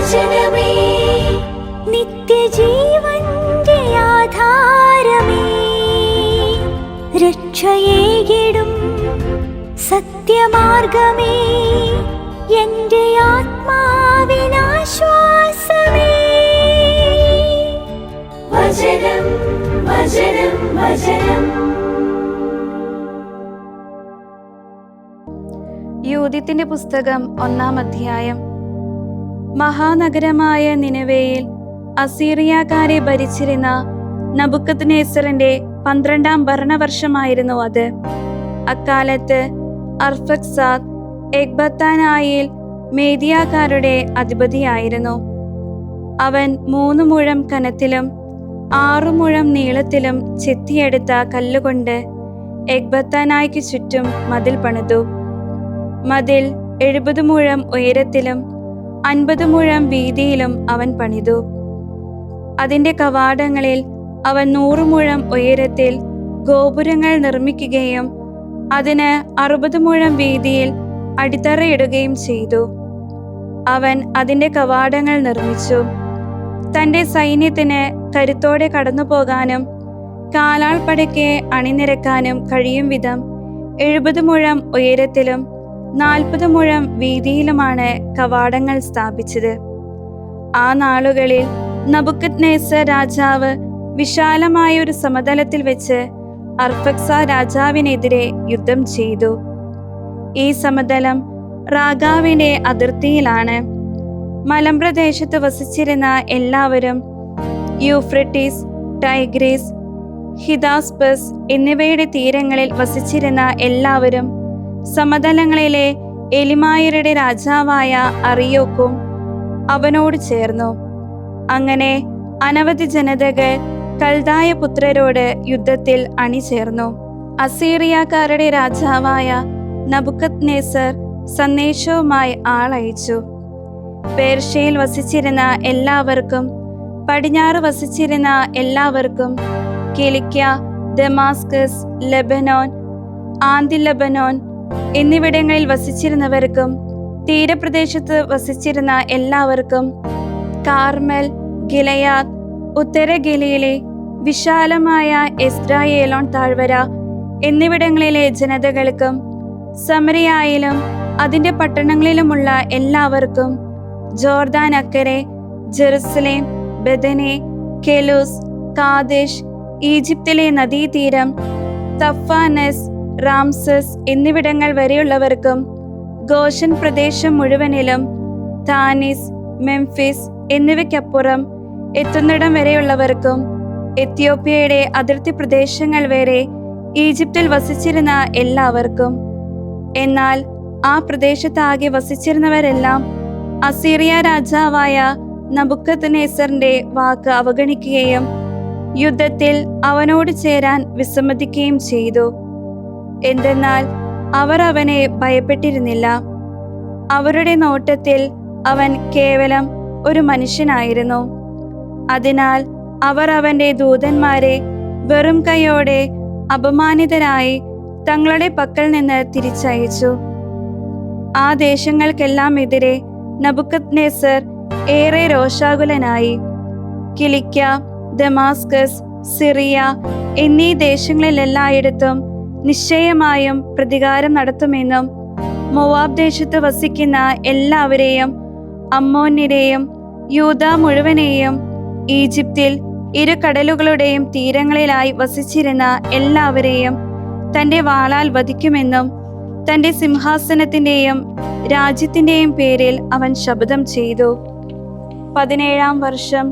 വചനമേ നിത്യജീവന്റെ ആധാരമേ, രക്ഷയേകിടും സത്യമാർഗമേ, എന്റെ ആത്മാവിനാശ്വാസമേ. വചനം വചനം വചനം. യൂദിത്തിന്റെ പുസ്തകം 1-ാം അധ്യായം. മഹാനഗരമായ നിനവേയിൽ അസീറിയാക്കാരെ ഭരിച്ചിരുന്ന നബുക്കദ്നേസറിന്റെ 12-ാം ഭരണവർഷമായിരുന്നു അത്. അക്കാലത്ത് അർഫക്സാദ് എഗ്ബത്താനായിൽ മേദിയാക്കാരുടെ അധിപതിയായിരുന്നു. അവൻ 3 മുഴം കനത്തിലും 6 മുഴം നീളത്തിലും ചെത്തിയെടുത്ത കല്ലുകൊണ്ട് എഗ്ബത്താനായ്ക്ക് ചുറ്റും മതിൽ പണിതു. മതിൽ 70 മുഴം ഉയരത്തിലും 50 മുഴം വീതിയിലും അവൻ പണിതു. അതിന്റെ കവാടങ്ങളിൽ അവൻ 100 മുഴം ഉയരത്തിൽ ഗോപുരങ്ങൾ നിർമ്മിക്കുകയും അതിന് 60 മുഴം വീതിയിൽ അടിത്തറയിടുകയും ചെയ്തു. അവൻ അതിന്റെ കവാടങ്ങൾ നിർമ്മിച്ചു. തന്റെ സൈന്യത്തിന് കരുത്തോടെ കടന്നുപോകാനും കാലാൾപ്പടയ്ക്ക് അണിനിരക്കാനും കഴിയും വിധം 70 മുഴം ഉയരത്തിലും 40 മുഴം വീതിയിലുമാണ് കവാടങ്ങൾ സ്ഥാപിച്ചത്. ആ നാളുകളിൽ നബുക്കദ്നേസർ രാജാവ് വിശാലമായ ഒരു സമതലത്തിൽ വെച്ച് അർഫക്സാദ് രാജാവിനെതിരെ യുദ്ധം ചെയ്തു. ഈ സമതലം റാഗാവിന്റെ അതിർത്തിയിലാണ്. മലമ്പ്രദേശത്ത് വസിച്ചിരുന്ന എല്ലാവരും യൂഫ്രട്ടീസ്, ടൈഗ്രീസ്, ഹിദാസ്പസ് എന്നിവയുടെ തീരങ്ങളിൽ വസിച്ചിരുന്ന എല്ലാവരും സമതലങ്ങളിലെ എലിമായരുടെ രാജാവായ അറിയോക്കും അവനോട് ചേർന്നു. അങ്ങനെ അനവധി ജനതകൾ കൽദായ പുത്രരോട് യുദ്ധത്തിൽ അണിചേർന്നു. അസീറിയാക്കാരുടെ രാജാവായ നബുക്കദ്നേസർ സന്ദേശവുമായി ആളയച്ചു. പേർഷ്യയിൽ വസിച്ചിരുന്ന എല്ലാവർക്കും പടിഞ്ഞാറ് വസിച്ചിരുന്ന എല്ലാവർക്കും കിലിക്യ, ദമാസ്കസ്, ലെബനോൻ, ആന്തി ലെബനോൻ എന്നിവിടങ്ങളിൽ വസിച്ചിരുന്നവർക്കും തീരപ്രദേശത്ത് വസിച്ചിരുന്ന എല്ലാവർക്കും കാർമൽ, ഗിലയാദ്, ഉത്തര ഗലീലെ, വിശാലമായ എസ്രായേലോൺ താഴ്വര എന്നിവിടങ്ങളിലെ ജനതകൾക്കും സമരിയായിലും അതിന്റെ പട്ടണങ്ങളിലുമുള്ള എല്ലാവർക്കും ജോർദാൻ അക്കരെ, ജെറുസലേം, ബദനെ, കെലൂസ്, കാദേശ്, ഈജിപ്തിലെ നദീതീരം, തഫാനസ്, റാംസസ് എന്നിവിടങ്ങൾ വരെയുള്ളവർക്കും ഗോഷൻ പ്രദേശം മുഴുവനിലും താനിസ്, മെംഫിസ് എന്നിവയ്ക്കപ്പുറം എത്തുന്നിടം വരെയുള്ളവർക്കും എത്യോപ്യയുടെ അതിർത്തി പ്രദേശങ്ങൾ വരെ ഈജിപ്തിൽ വസിച്ചിരുന്ന എല്ലാവർക്കും. എന്നാൽ ആ പ്രദേശത്താകെ വസിച്ചിരുന്നവരെല്ലാം അസീറിയ രാജാവായ നബുക്കദ്നേസറിന്റെ വാക്ക് അവഗണിക്കുകയും യുദ്ധത്തിൽ അവനോട് ചേരാൻ വിസമ്മതിക്കുകയും ചെയ്തു. എന്തെന്നാൽ അവർ അവനെ ഭയപ്പെട്ടിരുന്നില്ല. അവരുടെ നോട്ടത്തിൽ അവൻ കേവലം ഒരു മനുഷ്യനായിരുന്നു. അതിനാൽ അവർ അവന്റെ ദൂതന്മാരെ വെറും കൈയോടെ അപമാനിതരായി തങ്ങളുടെ പക്കൽ നിന്ന് തിരിച്ചയച്ചു. ആ ദേശങ്ങൾക്കെല്ലാം എതിരെ നബുക്കദ്നേസർ ഏറെ രോഷാകുലനായി. കിലിക്യ, ദമാസ്കസ്, സിറിയ എന്നീ ദേശങ്ങളിലെല്ലായിടത്തും നിശ്ചയമായും പ്രതികാരം നടത്തുമെന്നും മോവാബ് ദേശത്ത് വസിക്കുന്ന എല്ലാവരെയും, അമ്മോന്യരെയും യൂദ മുഴുവനെയും, ഈജിപ്തിൽ 2 കടലുകളുടെയും തീരങ്ങളിലായി വസിച്ചിരുന്ന എല്ലാവരെയും തന്റെ വാളാൽ വധിക്കുമെന്നും തന്റെ സിംഹാസനത്തിന്റെയും രാജ്യത്തിന്റെയും പേരിൽ അവൻ ശപഥം ചെയ്തു. 17-ാം വർഷം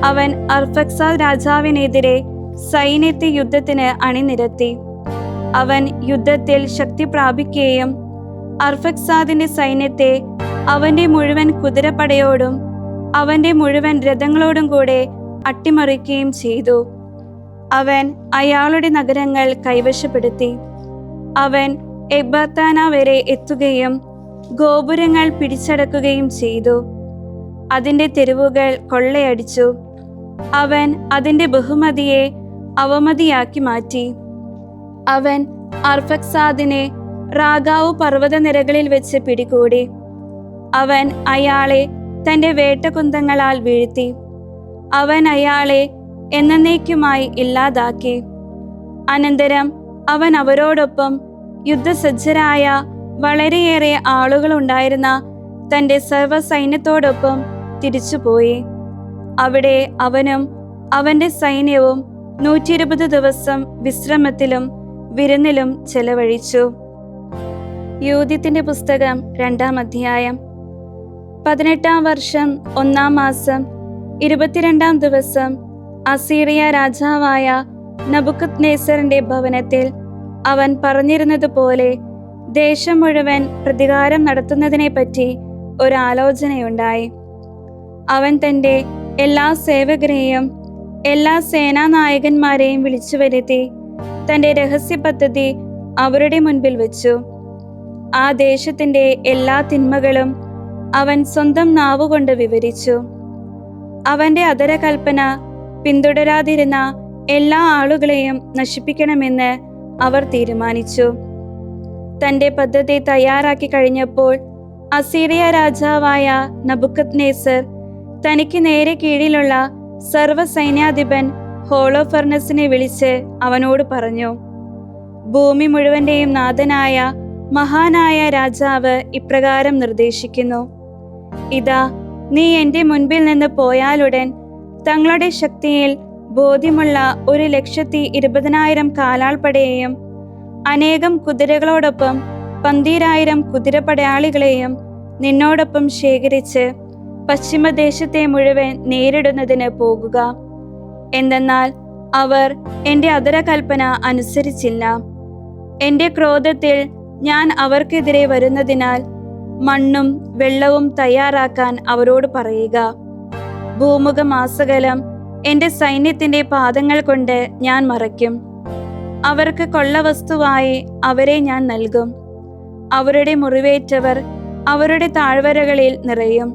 അവൻ അർഫക്സാദ് രാജാവിനെതിരെ സൈന്യത്തെ യുദ്ധത്തിന് അണിനിരത്തി. അവൻ യുദ്ധത്തിൽ ശക്തി പ്രാപിക്കുകയും അർഫക്സാദിന്റെ സൈന്യത്തെ അവന്റെ മുഴുവൻ കുതിരപ്പടയോടും അവന്റെ മുഴുവൻ രഥങ്ങളോടും കൂടെ അട്ടിമറിക്കുകയും ചെയ്തു. അവൻ അയാളുടെ നഗരങ്ങൾ കൈവശപ്പെടുത്തി. അവൻ എഗ്ബത്താന വരെ എത്തുകയും ഗോപുരങ്ങൾ പിടിച്ചടക്കുകയും ചെയ്തു. അതിന്റെ തെരുവുകൾ കൊള്ളയടിച്ചു. അവൻ അതിന്റെ ബഹുമതിയെ അവമതിയാക്കി മാറ്റി. അവൻ അർഫക്സാദിനെ റാഗാവു പർവ്വതനിരകളിൽ വെച്ച് പിടികൂടി. അവൻ അയാളെ തൻ്റെ വേട്ടകുന്തങ്ങളാൽ വീഴ്ത്തി. അവൻ അയാളെ എന്നേക്കുമായി ഇല്ലാതാക്കി. അനന്തരം അവൻ അവരോടൊപ്പം യുദ്ധസജ്ജരായ വളരെയേറെ ആളുകളുണ്ടായിരുന്ന തൻ്റെ സർവ്വസൈന്യത്തോടൊപ്പം തിരിച്ചുപോയി. അവിടെ അവനും അവൻ്റെ സൈന്യവും 120 ദിവസം വിശ്രമത്തിലും വിരുന്നിലും ചെലവഴിച്ചു. യൂഥ്യത്തിന്റെ പുസ്തകം 2-ാം അധ്യായം. 18-ാം വർഷം 1-ാം മാസം 22-ാം ദിവസം അസീറിയ രാജാവായ നബുക്കദ്നേസറിന്റെ ഭവനത്തിൽ അവൻ പറഞ്ഞിരുന്നതുപോലെ ദേശം മുഴുവൻ പ്രതികാരം നടത്തുന്നതിനെപ്പറ്റി ഒരാലോചനയുണ്ടായി. അവൻ തൻ്റെ എല്ലാ സേവകരെയും എല്ലാ സേനാനായകന്മാരെയും വിളിച്ചു വരുത്തി തൻ്റെ രഹസ്യ പദ്ധതി അവരുടെ മുൻപിൽ വെച്ചു. ആ ദേശത്തിന്റെ എല്ലാ തിന്മകളും അവൻ സ്വന്തം നാവുകൊണ്ട് വിവരിച്ചു. അവന്റെ അധരകൽപ്പന പിന്തുടരാതിരുന്ന എല്ലാ ആളുകളെയും നശിപ്പിക്കണമെന്ന് അവർ തീരുമാനിച്ചു. തന്റെ പദ്ധതി തയ്യാറാക്കി കഴിഞ്ഞപ്പോൾ അസീറിയ രാജാവായ നബുക്കദ്നേസർ തനിക്ക് നേരെ കീഴിലുള്ള സർവ്വസൈന്യാധിപൻ ഹോളോഫർണസിനെ വിളിച്ച് അവനോട് പറഞ്ഞു, ഭൂമി മുഴുവന്റെയും നാഥനായ മഹാനായ രാജാവ് ഇപ്രകാരം നിർദ്ദേശിക്കുന്നു: ഇതാ, നീ എൻ്റെ മുൻപിൽ നിന്ന് പോയാലുടൻ തങ്ങളുടെ ശക്തിയിൽ ബോധ്യമുള്ള 1,20,000 കാലാൾപ്പടയെയും അനേകം കുതിരകളോടൊപ്പം 12,000 കുതിരപ്പടയാളികളെയും നിന്നോടൊപ്പം ശേഖരിച്ച് പശ്ചിമദേശത്തെ മുഴുവൻ നേരിടുന്നതിന് പോകുക. എന്തെന്നാൽ അവർ എൻ്റെ അധരകൽപ്പന അനുസരിച്ചില്ല. എൻ്റെ ക്രോധത്തിൽ ഞാൻ അവർക്കെതിരെ വരുന്നതിനാൽ മണ്ണും വെള്ളവും തയ്യാറാക്കാൻ അവരോട് പറയുക. ഭൂമുഖമാസകലം എൻ്റെ സൈന്യത്തിൻ്റെ പാദങ്ങൾ കൊണ്ട് ഞാൻ മറയ്ക്കും. അവർക്ക് കൊള്ളവസ്തുവായി അവരെ ഞാൻ നൽകും. അവരുടെ മുറിവേറ്റവർ അവരുടെ താഴ്വരകളിൽ നിറയും.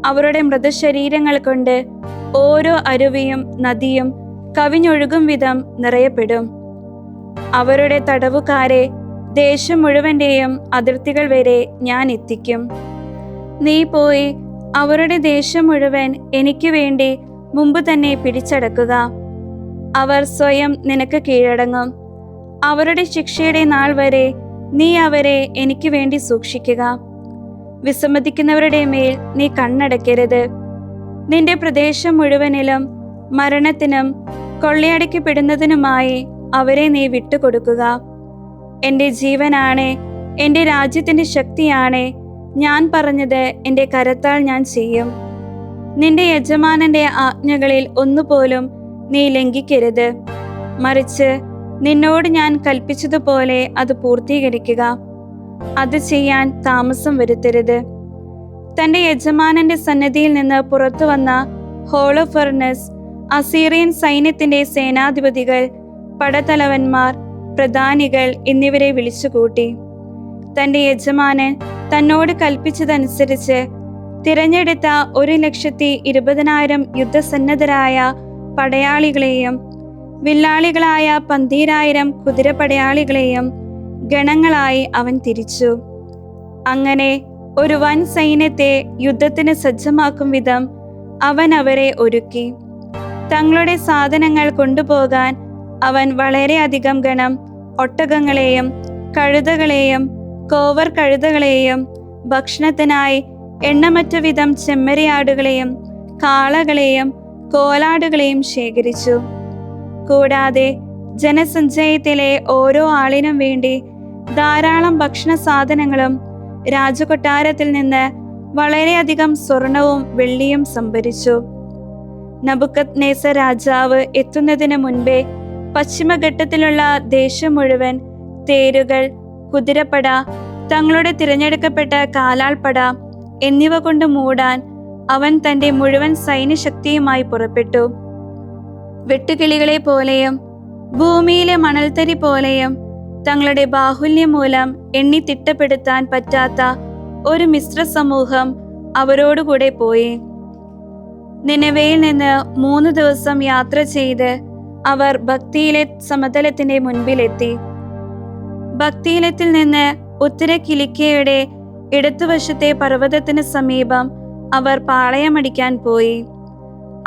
അവരുടെ മൃതശരീരങ്ങൾ കൊണ്ട് ഓരോ അരുവിയും നദിയും കവിഞ്ഞൊഴുകും വിധം നിറയപ്പെടും. അവരുടെ തടവുകാരെ ദേശം മുഴുവന്റെയും അതിർത്തികൾ വരെ ഞാൻ എത്തിക്കും. നീ പോയി അവരുടെ ദേശം മുഴുവൻ എനിക്ക് വേണ്ടി മുമ്പ് തന്നെ പിടിച്ചടക്കുക. അവർ സ്വയം നിനക്ക് കീഴടങ്ങും. അവരുടെ ശിക്ഷയുടെ നാൾ വരെ നീ അവരെ എനിക്ക് വേണ്ടി സൂക്ഷിക്കുക. വിസമ്മതിക്കുന്നവരുടെ മേൽ നീ കണ്ണടയ്ക്കരുത്. നിന്റെ പ്രദേശം മുഴുവനിലും മരണത്തിനും കൊള്ളയടിക്കപ്പെടുന്നതിനുമായി അവരെ നീ വിട്ടുകൊടുക്കുക. എൻ്റെ ജീവനാണ്, എൻ്റെ രാജ്യത്തിൻ്റെ ശക്തിയാണ്, ഞാൻ പറഞ്ഞത് എൻ്റെ കരത്താൽ ഞാൻ ചെയ്യും. നിന്റെ യജമാനന്റെ ആജ്ഞകളിൽ ഒന്നുപോലും നീ ലംഘിക്കരുത്. മറിച്ച് നിന്നോട് ഞാൻ കൽപ്പിച്ചതുപോലെ അത് പൂർത്തീകരിക്കുക. അത് ചെയ്യാൻ താമസം വരുത്തരുത്. തന്റെ യജമാനന്റെ സന്നിധിയിൽ നിന്ന് പുറത്തു വന്ന ഹോളോഫർണസ് അസീറിയൻ സൈന്യത്തിന്റെ സേനാധിപതികൾ, പടത്തലവന്മാർ, പ്രധാനികൾ എന്നിവരെ വിളിച്ചുകൂട്ടി. തന്റെ യജമാനൻ തന്നോട് കൽപ്പിച്ചതനുസരിച്ച് തിരഞ്ഞെടുത്ത 1,20,000 യുദ്ധസന്നദ്ധരായ പടയാളികളെയും വില്ലാളികളായ 12,000 കുതിരപ്പടയാളികളെയും ഗണങ്ങളായി അവൻ തിരിച്ചു. അങ്ങനെ ഒരു വൻ സൈന്യത്തെ യുദ്ധത്തിന് സജ്ജമാക്കും വിധം അവൻ അവരെ ഒരുക്കി. തങ്ങളുടെ സാധനങ്ങൾ കൊണ്ടുപോകാൻ അവൻ വളരെയധികം ഗണം ഒട്ടകങ്ങളെയും കഴുതകളെയും കോവർ കഴുതകളെയും ഭക്ഷണത്തിനായി എണ്ണമറ്റ വിധം ചെമ്മരിയാടുകളെയും കാളകളെയും കോലാടുകളെയും ശേഖരിച്ചു. കൂടാതെ ജനസഞ്ചയത്തിലെ ഓരോ ആളിനും വേണ്ടി ധാരാളം ഭക്ഷണ സാധനങ്ങളും രാജകൊട്ടാരത്തിൽ നിന്ന് വളരെയധികം സ്വർണവും വെള്ളിയും സംഭരിച്ചു. നബുക്കദ്നേസർ രാജാവ് എത്തുന്നതിന് മുൻപേ പശ്ചിമഘട്ടത്തിലുള്ള ദേശം മുഴുവൻ തേരുകൾ, കുതിരപ്പട, തങ്ങളുടെ തിരഞ്ഞെടുക്കപ്പെട്ട കാലാൾപ്പട എന്നിവ കൊണ്ട് മൂടാൻ അവൻ തന്റെ മുഴുവൻ സൈന്യശക്തിയുമായി പുറപ്പെട്ടു. വെട്ടുകിളികളെ പോലെയും ഭൂമിയിലെ മണൽത്തരി പോലെയും തങ്ങളുടെ ബാഹുല്യം മൂലം എണ്ണി തിട്ടപ്പെടുത്താൻ പറ്റാത്ത ഒരു മിശ്ര സമൂഹം അവരോടുകൂടെ പോയി. നിനവയിൽ നിന്ന് 3 ദിവസം യാത്ര ചെയ്ത് അവർ ഭക്തിയിലെ സമതലത്തിന്റെ മുൻപിലെത്തി. ഭക്തിയിലത്തിൽ നിന്ന് ഉത്തര കിലിക്കയുടെ ഇടതുവശത്തെ പർവ്വതത്തിന് സമീപം അവർ പാളയമടിക്കാൻ പോയി.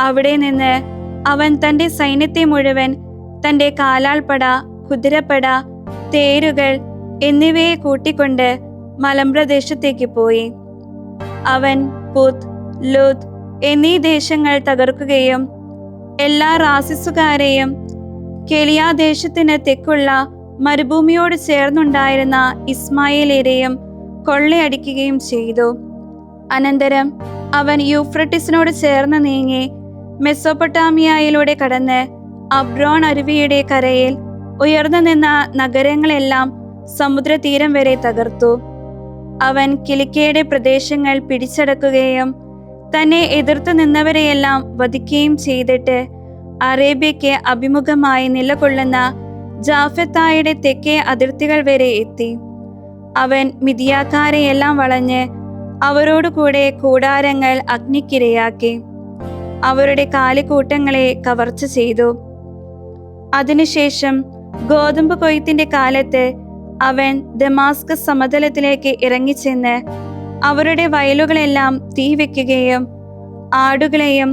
അവിടെ നിന്ന് അവൻ തൻ്റെ സൈന്യത്തെ മുഴുവൻ, തൻ്റെ കാലാൾപ്പട, കുതിരപ്പട, തേരുകൾ എന്നിവയെ കൂട്ടിക്കൊണ്ട് മലമ്പ്രദേശത്തേക്ക് പോയി. അവൻ പുത്ത്, ലൂദ് എന്നീ ദേശങ്ങൾ തകർക്കുകയും എല്ലാ റാസിസുകാരെയും കെലിയാദേശത്തിന് തെക്കുള്ള മരുഭൂമിയോട് ചേർന്നുണ്ടായിരുന്ന ഇസ്മായേലേരെയും കൊള്ളയടിക്കുകയും ചെയ്തു. അനന്തരം അവൻ യൂഫ്രട്ടീസിനോട് ചേർന്ന് നീങ്ങി മെസൊപ്പൊട്ടാമിയയിലൂടെ കടന്ന് അബ്രോൺ അരുവിയുടെ കരയിൽ ഉയർന്നു നിന്ന നഗരങ്ങളെല്ലാം സമുദ്രതീരം വരെ തകർത്തു. അവൻ കിലിക്കയുടെ പ്രദേശങ്ങൾ പിടിച്ചടക്കുകയും തന്നെ എതിർത്തു നിന്നവരെയെല്ലാം വധിക്കുകയും ചെയ്തിട്ട് അറേബ്യയ്ക്ക് അഭിമുഖമായി നിലകൊള്ളുന്ന ജാഫത്തായുടെ തെക്കേ അതിർത്തികൾ വരെ എത്തി. അവൻ മിദിയാക്കാരെയെല്ലാം വളഞ്ഞ് അവരോടുകൂടെ കൂടാരങ്ങൾ അഗ്നിക്കിരയാക്കി അവരുടെ കാലിക്കൂട്ടങ്ങളെ കവർച്ച ചെയ്തു. അതിനുശേഷം ഗോതമ്പ് കൊയ്ത്തിന്റെ കാലത്ത് അവൻ ദമാസ്കസ് സമതലത്തിലേക്ക് ഇറങ്ങിച്ചെന്ന് അവരുടെ വയലുകളെല്ലാം തീ വെക്കുകയും ആടുകളെയും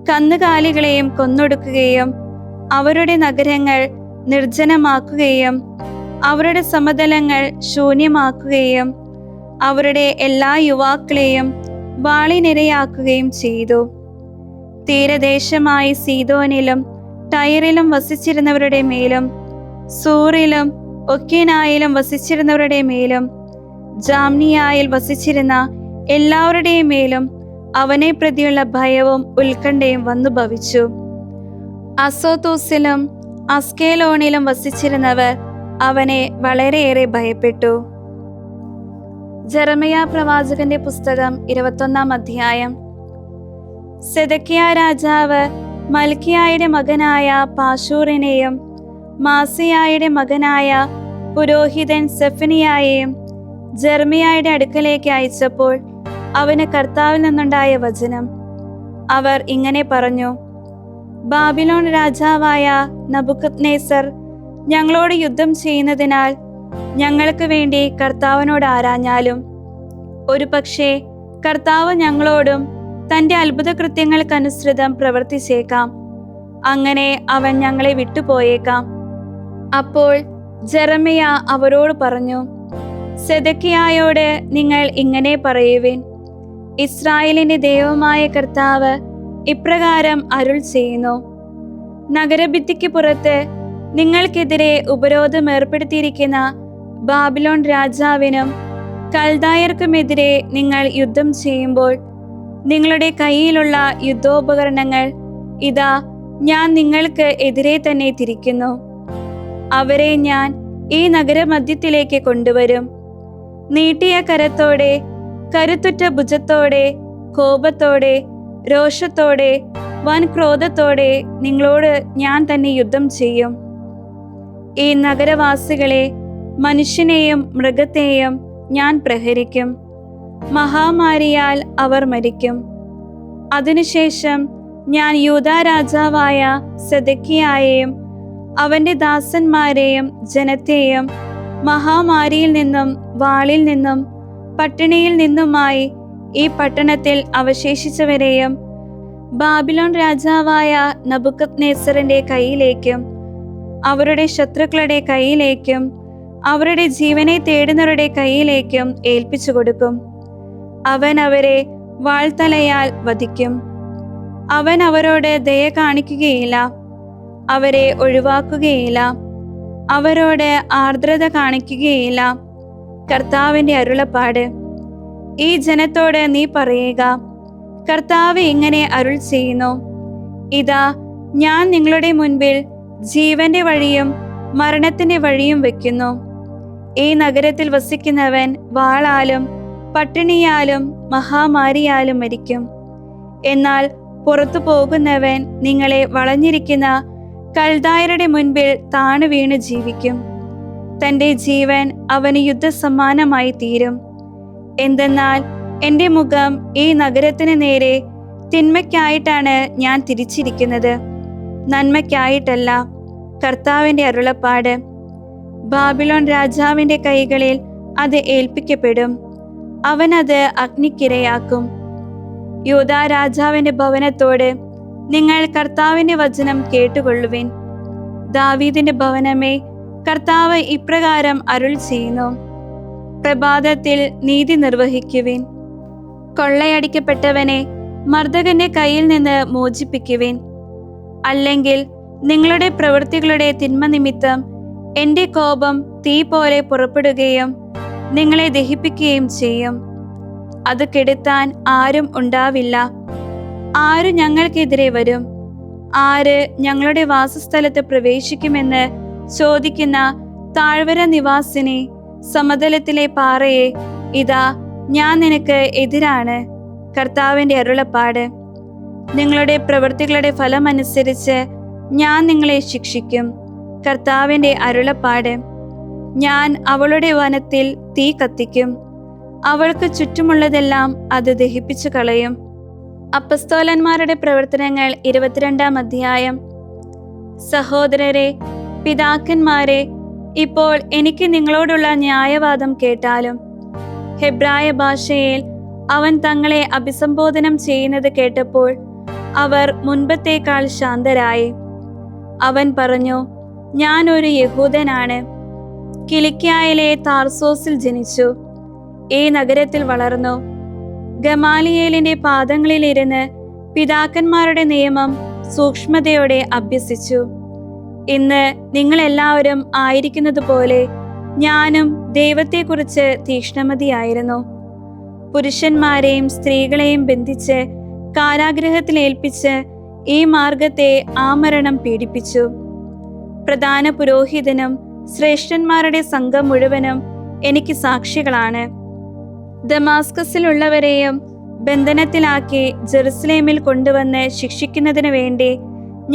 കന്നുകാലികളെയും കൊന്നൊടുക്കുകയും അവരുടെ നഗരങ്ങൾ നിർജ്ജനമാക്കുകയും അവരുടെ സമതലങ്ങൾ ശൂന്യമാക്കുകയും അവരുടെ എല്ലാ യുവാക്കളെയും വാളിനിരയാക്കുകയും ചെയ്തു. തീരദേശമായി സീദോനിലും ടയറിലും വസിച്ചിരുന്നവരുടെ മേലും സൂറിലും ഒക്കേനായിലും വസിച്ചിരുന്നവരുടെ മേലും ജാംനിയായിൽ വസിച്ചിരുന്ന എല്ലാവരുടെയും മേലും അവനെ പ്രതിയുള്ള ഭയവും ഉത്കണ്ഠയും വന്നു ഭവിച്ചു. അസോത്തോസിലും അസ്കേലോണിലും വസിച്ചിരുന്നവർ അവനെ വളരെയേറെ ഭയപ്പെട്ടു. ജെറമിയ പ്രവാചകന്റെ പുസ്തകം 21-ാം അധ്യായം. സെദക്കിയ രാജാവ് മൽക്കിയായുടെ മകനായ പാശൂറിനെയും മാസിയായുടെ മകനായ പുരോഹിതൻ സെഫനിയായെയും ജെർമിയായുടെ അടുക്കലേക്ക് അയച്ചപ്പോൾ അവന് കർത്താവിൽ നിന്നുണ്ടായ വചനം. അവർ ഇങ്ങനെ പറഞ്ഞു: ബാബിലോൺ രാജാവായ നബുക്കദ്നേസർ ഞങ്ങളോട് യുദ്ധം ചെയ്യുന്നതിനാൽ ഞങ്ങൾക്ക് വേണ്ടി കർത്താവിനോട് ആരാഞ്ഞാലും ഒരു പക്ഷേ കർത്താവ് ഞങ്ങളോടും തൻ്റെ അത്ഭുത കൃത്യങ്ങൾക്കനുസൃതം പ്രവർത്തിച്ചേക്കാം. അങ്ങനെ അവൻ ഞങ്ങളെ വിട്ടുപോയേക്കാം. അപ്പോൾ ജെറമിയ അവരോട് പറഞ്ഞു: സെദക്കിയായോട് നിങ്ങൾ ഇങ്ങനെ പറയുവിൻ: ഇസ്രായേലിന്റെ ദൈവമായ കർത്താവ് ഇപ്രകാരം അരുൾ ചെയ്യുന്നു, നഗരഭിത്തിക്ക് പുറത്ത് നിങ്ങൾക്കെതിരെ ഉപരോധം ഏർപ്പെടുത്തിയിരിക്കുന്ന ബാബിലോൺ രാജാവിനും കൽദായർക്കുമെതിരെ നിങ്ങൾ യുദ്ധം ചെയ്യുമ്പോൾ നിങ്ങളുടെ കയ്യിലുള്ള യുദ്ധോപകരണങ്ങൾ ഇതാ ഞാൻ നിങ്ങൾക്ക് എതിരെ തന്നെ തിരിക്കുന്നു. അവരെ ഞാൻ ഈ നഗരമധ്യത്തിലേക്ക് കൊണ്ടുവരും. നീട്ടിയ കരത്തോടെ, കരുത്തുറ്റ ഭുജത്തോടെ, കോപത്തോടെ, രോഷത്തോടെ, വൻ ക്രോധത്തോടെ നിങ്ങളോട് ഞാൻ തന്നെ യുദ്ധം ചെയ്യും. ഈ നഗരവാസികളെ, മനുഷ്യനെയും മൃഗത്തെയും ഞാൻ പ്രഹരിക്കും. മഹാമാരിയാൽ അവർ മരിക്കും. അതിനുശേഷം ഞാൻ യൂദാ രാജാവായ സെദക്കിയായെയും അവന്റെ ദാസന്മാരെയും ജനത്തെയും മഹാമാരിയിൽ നിന്നും വാളിൽ നിന്നും പട്ടിണിയിൽ നിന്നുമായി ഈ പട്ടണത്തിൽ അവശേഷിച്ചവരെയും ബാബിലോൺ രാജാവായ നബുക്കദ്നേസറിന്റെ കയ്യിലേക്കും അവരുടെ ശത്രുക്കളുടെ കയ്യിലേക്കും അവരുടെ ജീവനെ തേടുന്നവരുടെ കയ്യിലേക്കും ഏൽപ്പിച്ചു കൊടുക്കും. അവൻ അവരെ വാൾത്തലയാൽ വധിക്കും. അവൻ അവരോട് ദയ കാണിക്കുകയില്ല, അവരെ ഒഴിവാക്കുകയില്ല, അവരോട് ആർദ്രത കാണിക്കുകയില്ല. കർത്താവിന്റെ അരുളപ്പാട്. ഈ ജനത്തോട് നീ പറയുക: കർത്താവ് ഇങ്ങനെ അരുൾ ചെയ്യുന്നു, ഇതാ ഞാൻ നിങ്ങളുടെ മുൻപിൽ ജീവന്റെ വഴിയും മരണത്തിന്റെ വഴിയും വെക്കുന്നു. ഈ നഗരത്തിൽ വസിക്കുന്നവൻ വാളാലും പട്ടിണിയാലും മഹാമാരിയാലും മരിക്കും. എന്നാൽ പുറത്തു പോകുന്നവൻ നിങ്ങളെ വളഞ്ഞിരിക്കുന്ന കൽദായരുടെ മുൻപിൽ താണു വീണ് ജീവിക്കും. തൻ്റെ ജീവൻ അവന് യുദ്ധസമ്മാനമായി തീരും. എന്തെന്നാൽ എൻ്റെ മുഖം ഈ നഗരത്തിന് നേരെ തിന്മയ്ക്കായിട്ടാണ് ഞാൻ തിരിച്ചിരിക്കുന്നത്, നന്മയ്ക്കായിട്ടല്ല. കർത്താവിന്റെ അരുളപ്പാട്. ബാബിലോൺ രാജാവിന്റെ കൈകളിൽ അത് ഏൽപ്പിക്കപ്പെടും. അവനത് അഗ്നിക്കിരയാക്കും. യൂദാ രാജാവിന്റെ ഭവനത്തോട്, നിങ്ങൾ കർത്താവിന്റെ വചനം കേട്ടുകൊള്ളുവിൻ. ദാവീദിന്റെ ഭവനമേ, കർത്താവ് ഇപ്രകാരം അരുൾ ചെയ്യുന്നു: പ്രഭാതത്തിൽ നീതി നിർവഹിക്കുവിൻ. കൊള്ളയടിക്കപ്പെട്ടവനെ മർദ്ദകന്റെ കയ്യിൽ നിന്ന് മോചിപ്പിക്കുവിൻ. അല്ലെങ്കിൽ നിങ്ങളുടെ പ്രവൃത്തികളുടെ തിന്മ നിമിത്തം എന്റെ കോപം തീ പോലെ പുറപ്പെടുകയും നിങ്ങളെ ദഹിപ്പിക്കുകയും ചെയ്യും. അത് കെടുത്താൻ ആരും ഉണ്ടാവില്ല. ആര് ഞങ്ങൾക്കെതിരെ വരും? ആര് ഞങ്ങളുടെ വാസസ്ഥലത്ത് പ്രവേശിക്കുമെന്ന് ചോദിക്കുന്ന താഴ്വര നിവാസിനെ, സമതലത്തിലെ പാറയെ, ഇതാ ഞാൻ നിനക്ക് എതിരാണ്. കർത്താവിന്റെ അരുളപ്പാട്. നിങ്ങളുടെ പ്രവൃത്തികളുടെ ഫലമനുസരിച്ച് ഞാൻ നിങ്ങളെ ശിക്ഷിക്കും. കർത്താവിന്റെ അരുളപ്പാട്. ഞാൻ അവളുടെ വനത്തിൽ തീ കത്തിക്കും. അവൾക്ക് ചുറ്റുമുള്ളതെല്ലാം അത് ദഹിപ്പിച്ചു കളയും. അപ്പസ്തോലന്മാരുടെ പ്രവർത്തനങ്ങൾ 22-ാം അധ്യായം. സഹോദരരെ, പിതാക്കന്മാരെ, ഇപ്പോൾ എനിക്ക് നിങ്ങളോടുള്ള ന്യായവാദം കേട്ടാലും. ഹെബ്രായ ഭാഷയിൽ അവൻ തങ്ങളെ അഭിസംബോധനം ചെയ്യുന്നത് കേട്ടപ്പോൾ അവർ മുൻപത്തേക്കാൾ ശാന്തരായി. അവൻ പറഞ്ഞു, ഞാൻ ഒരു യഹൂദനാണ്. കിലിക്യായിലെ താർസോസിൽ ജനിച്ചു. ഈ നഗരത്തിൽ വളർന്നു. ഗമാലിയേലിന്റെ പാദങ്ങളിലിരുന്ന് പിതാക്കന്മാരുടെ നിയമം സൂക്ഷ്മതയോടെ അഭ്യസിച്ചു. ഇന്ന് നിങ്ങളെല്ലാവരും ആയിരിക്കുന്നത് പോലെ ഞാനും ദൈവത്തെക്കുറിച്ച് തീക്ഷ്ണമതിയായിരുന്നു. പുരുഷന്മാരെയും സ്ത്രീകളെയും ബന്ധിച്ച് കാരാഗൃഹത്തിൽ ഏൽപ്പിച്ച് ഈ മാർഗത്തെ ആമരണം പീഡിപ്പിച്ചു. പ്രധാന പുരോഹിതനും ശ്രേഷ്ഠന്മാരുടെ സംഘം മുഴുവനും എനിക്ക് സാക്ഷികളാണ്. ദമാസ്കസിലുള്ളവരെയും ബന്ധനത്തിലാക്കി ജെറുസലേമിൽ കൊണ്ടുവന്ന് ശിക്ഷിക്കുന്നതിനു വേണ്ടി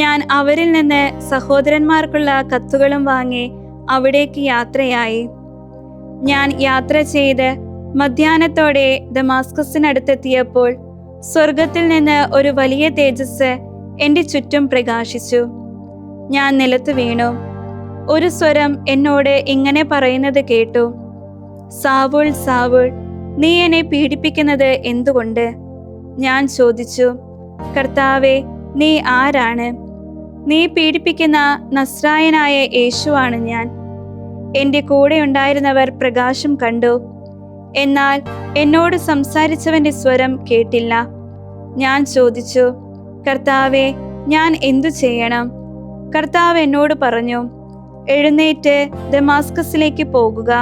ഞാൻ അവരിൽ നിന്ന് സഹോദരന്മാർക്കുള്ള കത്തുകളും വാങ്ങി അവിടേക്ക് യാത്രയായി. ഞാൻ യാത്ര ചെയ്ത് മധ്യാഹ്നത്തോടെ ദമാസ്കസിനടുത്തെത്തിയപ്പോൾ സ്വർഗത്തിൽ നിന്ന് ഒരു വലിയ തേജസ് എന്റെ ചുറ്റും പ്രകാശിച്ചു. ഞാൻ നിലത്ത് വീണു. ഒരു സ്വരം എന്നോട് ഇങ്ങനെ പറയുന്നത് കേട്ടു: സാവൂൾ, സാവൂൾ, നീ എന്നെ പീഡിപ്പിക്കുന്നത് എന്തുകൊണ്ട്? ഞാൻ ചോദിച്ചു, കർത്താവേ, നീ ആരാണ്? നീ പീഡിപ്പിക്കുന്ന നസ്രായനായ യേശുവാണ് ഞാൻ. എന്റെ കൂടെ ഉണ്ടായിരുന്നവർ പ്രകാശം കണ്ടു, എന്നാൽ എന്നോട് സംസാരിച്ചവന്റെ സ്വരം കേട്ടില്ല. ഞാൻ ചോദിച്ചു, കർത്താവേ, ഞാൻ എന്തു ചെയ്യണം? കർത്താവ് എന്നോട് പറഞ്ഞു, എഴുന്നേറ്റ് ദമാസ്കസിലേക്ക് പോകുക.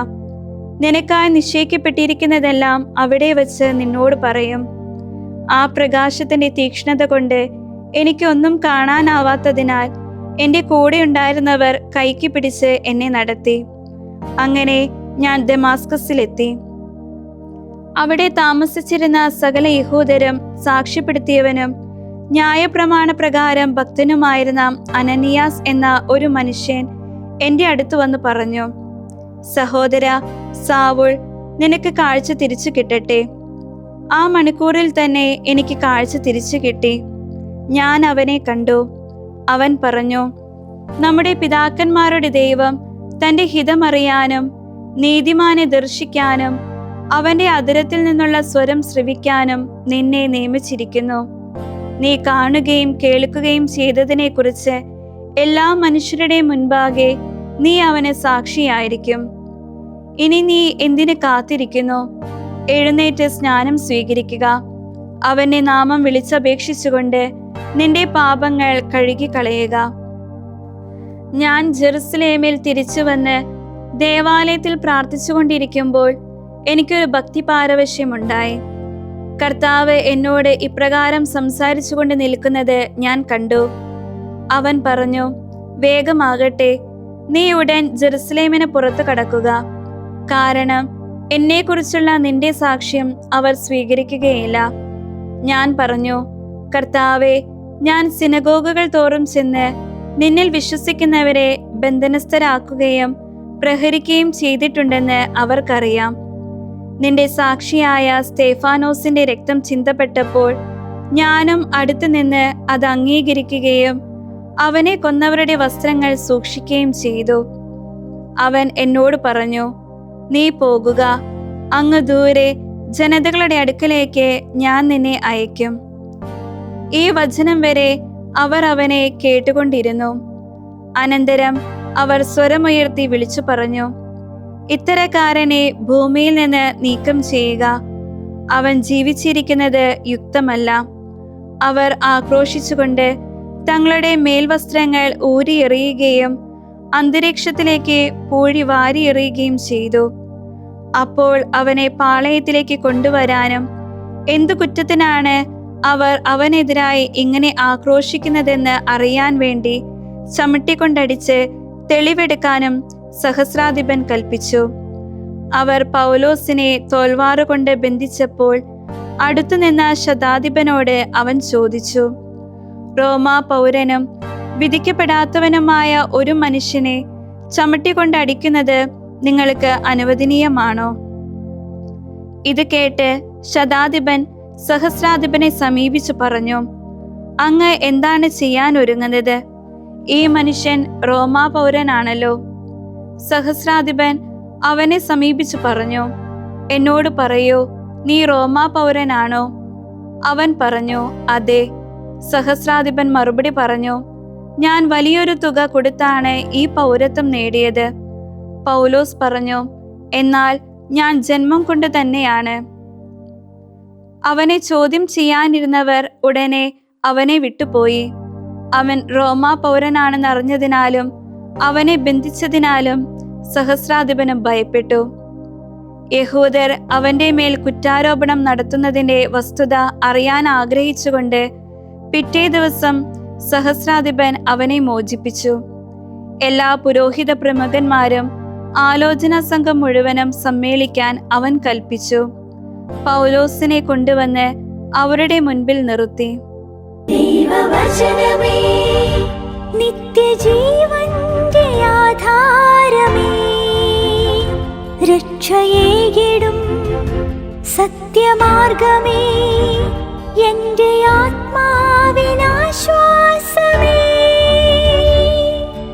നിനക്കായി നിശ്ചയിക്കപ്പെട്ടിരിക്കുന്നതെല്ലാം അവിടെ വച്ച് നിന്നോട് പറയും. ആ പ്രകാശത്തിന്റെ തീക്ഷ്ണത കൊണ്ട് എനിക്കൊന്നും കാണാനാവാത്തതിനാൽ എന്റെ കൂടെ ഉണ്ടായിരുന്നവർ കൈക്ക് പിടിച്ച് എന്നെ നടത്തി. അങ്ങനെ ഞാൻ ദമാസ്കസിലെത്തി. അവിടെ താമസിച്ചിരുന്ന സകല യഹൂദരും സാക്ഷ്യപ്പെടുത്തിയവനും ന്യായപ്രമാണ പ്രകാരം ഭക്തനുമായിരുന്ന അനനിയാസ് എന്ന ഒരു മനുഷ്യൻ എന്റെ അടുത്ത് വന്ന് പറഞ്ഞു, സഹോദര സാവൂൾ, നിനക്ക് കാഴ്ച തിരിച്ചു കിട്ടട്ടെ. ആ മണിക്കൂറിൽ തന്നെ എനിക്ക് കാഴ്ച തിരിച്ചു കിട്ടി. ഞാൻ അവനെ കണ്ടു. അവൻ പറഞ്ഞു, നമ്മുടെ പിതാക്കന്മാരുടെ ദൈവം തന്റെ ഹിതമറിയാനും നീതിമാനെ ദർശിക്കാനും അവന്റെ അധരത്തിൽ നിന്നുള്ള സ്വരം ശ്രവിക്കാനും നിന്നെ നിയമിച്ചിരിക്കുന്നു. നീ കാണുകയും കേൾക്കുകയും ചെയ്തതിനെക്കുറിച്ച് എല്ലാ മനുഷ്യരുടെയും മുൻപാകെ നീ അവന് സാക്ഷിയായിരിക്കും. ഇനി നീ എന്തിന് കാത്തിരിക്കുന്നു? എഴുന്നേറ്റ് സ്നാനം സ്വീകരിക്കുക. അവന്റെ നാമം വിളിച്ചപേക്ഷിച്ചുകൊണ്ട് നിന്റെ പാപങ്ങൾ കഴുകിക്കളയുക. ഞാൻ ജെറുസലേമിൽ തിരിച്ചു വന്ന് ദേവാലയത്തിൽ പ്രാർത്ഥിച്ചുകൊണ്ടിരിക്കുമ്പോൾ എനിക്കൊരു ഭക്തി പാരവശ്യമുണ്ടായി. കർത്താവ് എന്നോട് ഇപ്രകാരം സംസാരിച്ചുകൊണ്ട് നിൽക്കുന്നത് ഞാൻ കണ്ടു. അവൻ പറഞ്ഞു, വേഗമാകട്ടെ, നീ ഉടൻ ജെറുസലേമിന് പുറത്തു കടക്കുക. കാരണം എന്നെക്കുറിച്ചുള്ള നിന്റെ സാക്ഷ്യം അവർ സ്വീകരിക്കുകയില്ല. ഞാൻ പറഞ്ഞു, കർത്താവേ, ഞാൻ സിനഗോഗുകൾ തോറും ചെന്ന് നിന്നിൽ വിശ്വസിക്കുന്നവരെ ബന്ധനസ്ഥരാക്കുകയും പ്രഹരിക്കുകയും ചെയ്തിട്ടുണ്ടെന്ന് അവർക്കറിയാം. നിന്റെ സാക്ഷിയായ സ്തേഫാനോസിന്റെ രക്തം ചിന്തപ്പെട്ടപ്പോൾ ഞാനും അടുത്തു നിന്ന് അത് അംഗീകരിക്കുകയും അവനെ കൊന്നവരുടെ വസ്ത്രങ്ങൾ സൂക്ഷിക്കുകയും ചെയ്തു. അവൻ എന്നോട് പറഞ്ഞു, നീ പോകുക. അങ്ങ് ദൂരെ ജനതകളുടെ അടുക്കലേക്ക് ഞാൻ നിന്നെ അയക്കും. ഈ വചനം വരെ അവർ അവനെ കേട്ടുകൊണ്ടിരുന്നു. അനന്തരം അവർ സ്വരമുയർത്തി വിളിച്ചു പറഞ്ഞു, ഇത്തരക്കാരനെ ഭൂമിയിൽ നിന്ന് നീക്കം ചെയ്യുക. അവൻ ജീവിച്ചിരിക്കുന്നത് യുക്തമല്ല. അവർ ആക്രോശിച്ചുകൊണ്ട് തങ്ങളുടെ മേൽവസ്ത്രങ്ങൾ ഊരിയെറിയുകയും അന്തരീക്ഷത്തിലേക്ക് പൂഴി വാരിയെറിയുകയും ചെയ്തു. അപ്പോൾ അവനെ പാളയത്തിലേക്ക് കൊണ്ടുവരാനും എന്തു കുറ്റത്തിനാണ് അവർ അവനെതിരായി ഇങ്ങനെ ആക്രോശിക്കുന്നതെന്ന് അറിയാൻ വേണ്ടി ചവിട്ടിക്കൊണ്ടടിച്ച് തെളിവെടുക്കാനും സഹസ്രാധിപൻ കൽപ്പിച്ചു. അവർ പൗലോസിനെ തോൽവാറുകൊണ്ട് ബന്ധിച്ചപ്പോൾ അടുത്തുനിന്ന ശതാധിപനോട് അവൻ ചോദിച്ചു, റോമാ പൗരനും വിധിക്കപ്പെടാത്തവനുമായ ഒരു മനുഷ്യനെ ചവിട്ടിക്കൊണ്ടടിക്കുന്നത് നിങ്ങൾക്ക് അനുവദനീയമാണോ? ഇത് കേട്ട് ശതാധിപൻ സഹസ്രാധിപനെ സമീപിച്ചു പറഞ്ഞു, അങ്ങ് എന്താണ് ചെയ്യാൻ ഒരുങ്ങുന്നത്? ഈ മനുഷ്യൻ റോമാ പൗരനാണല്ലോ. സഹസ്രാധിപൻ അവനെ സമീപിച്ചു പറഞ്ഞു, എന്നോട് പറയൂ, നീ റോമാ പൗരനാണോ? അവൻ പറഞ്ഞു, അതെ. സഹസ്രാധിപൻ മറുപടി പറഞ്ഞു, ഞാൻ വലിയൊരു തുക കൊടുത്താണ് ഈ പൗരത്വം നേടിയത്. പൗലോസ് പറഞ്ഞു, എന്നാൽ ഞാൻ ജന്മം കൊണ്ട് തന്നെയാണ്. അവനെ ചോദ്യം ചെയ്യാനിരുന്നവർ ഉടനെ അവനെ വിട്ടുപോയി. അവൻ റോമാ പൗരനാണെന്ന് അറിഞ്ഞതിനാലും അവനെ ബന്ധിച്ചതിനാലും സഹസ്രാധിപന് ഭയപ്പെട്ടു. യഹൂദർ അവന്റെ മേൽ കുറ്റാരോപണം നടത്തുന്നതിന്റെ വസ്തുത അറിയാൻ ആഗ്രഹിച്ചുകൊണ്ട് പിറ്റേ ദിവസം സഹസ്രാധിപൻ അവനെ മോചിപ്പിച്ചു. എല്ലാ പുരോഹിത പ്രമുഖന്മാരും ആലോചനാ സംഘം മുഴുവനും സമ്മേളിക്കാൻ അവൻ കൽപ്പിച്ചു. പൗലോസിനെ കൊണ്ടുവന്ന് അവരുടെ മുൻപിൽ നിർത്തി. ദൈവവചനമേ, നിത്യജീവന്റെ ആധാരമേ, രക്ഷയേകിടും സത്യമാർഗമേ, എന്റെ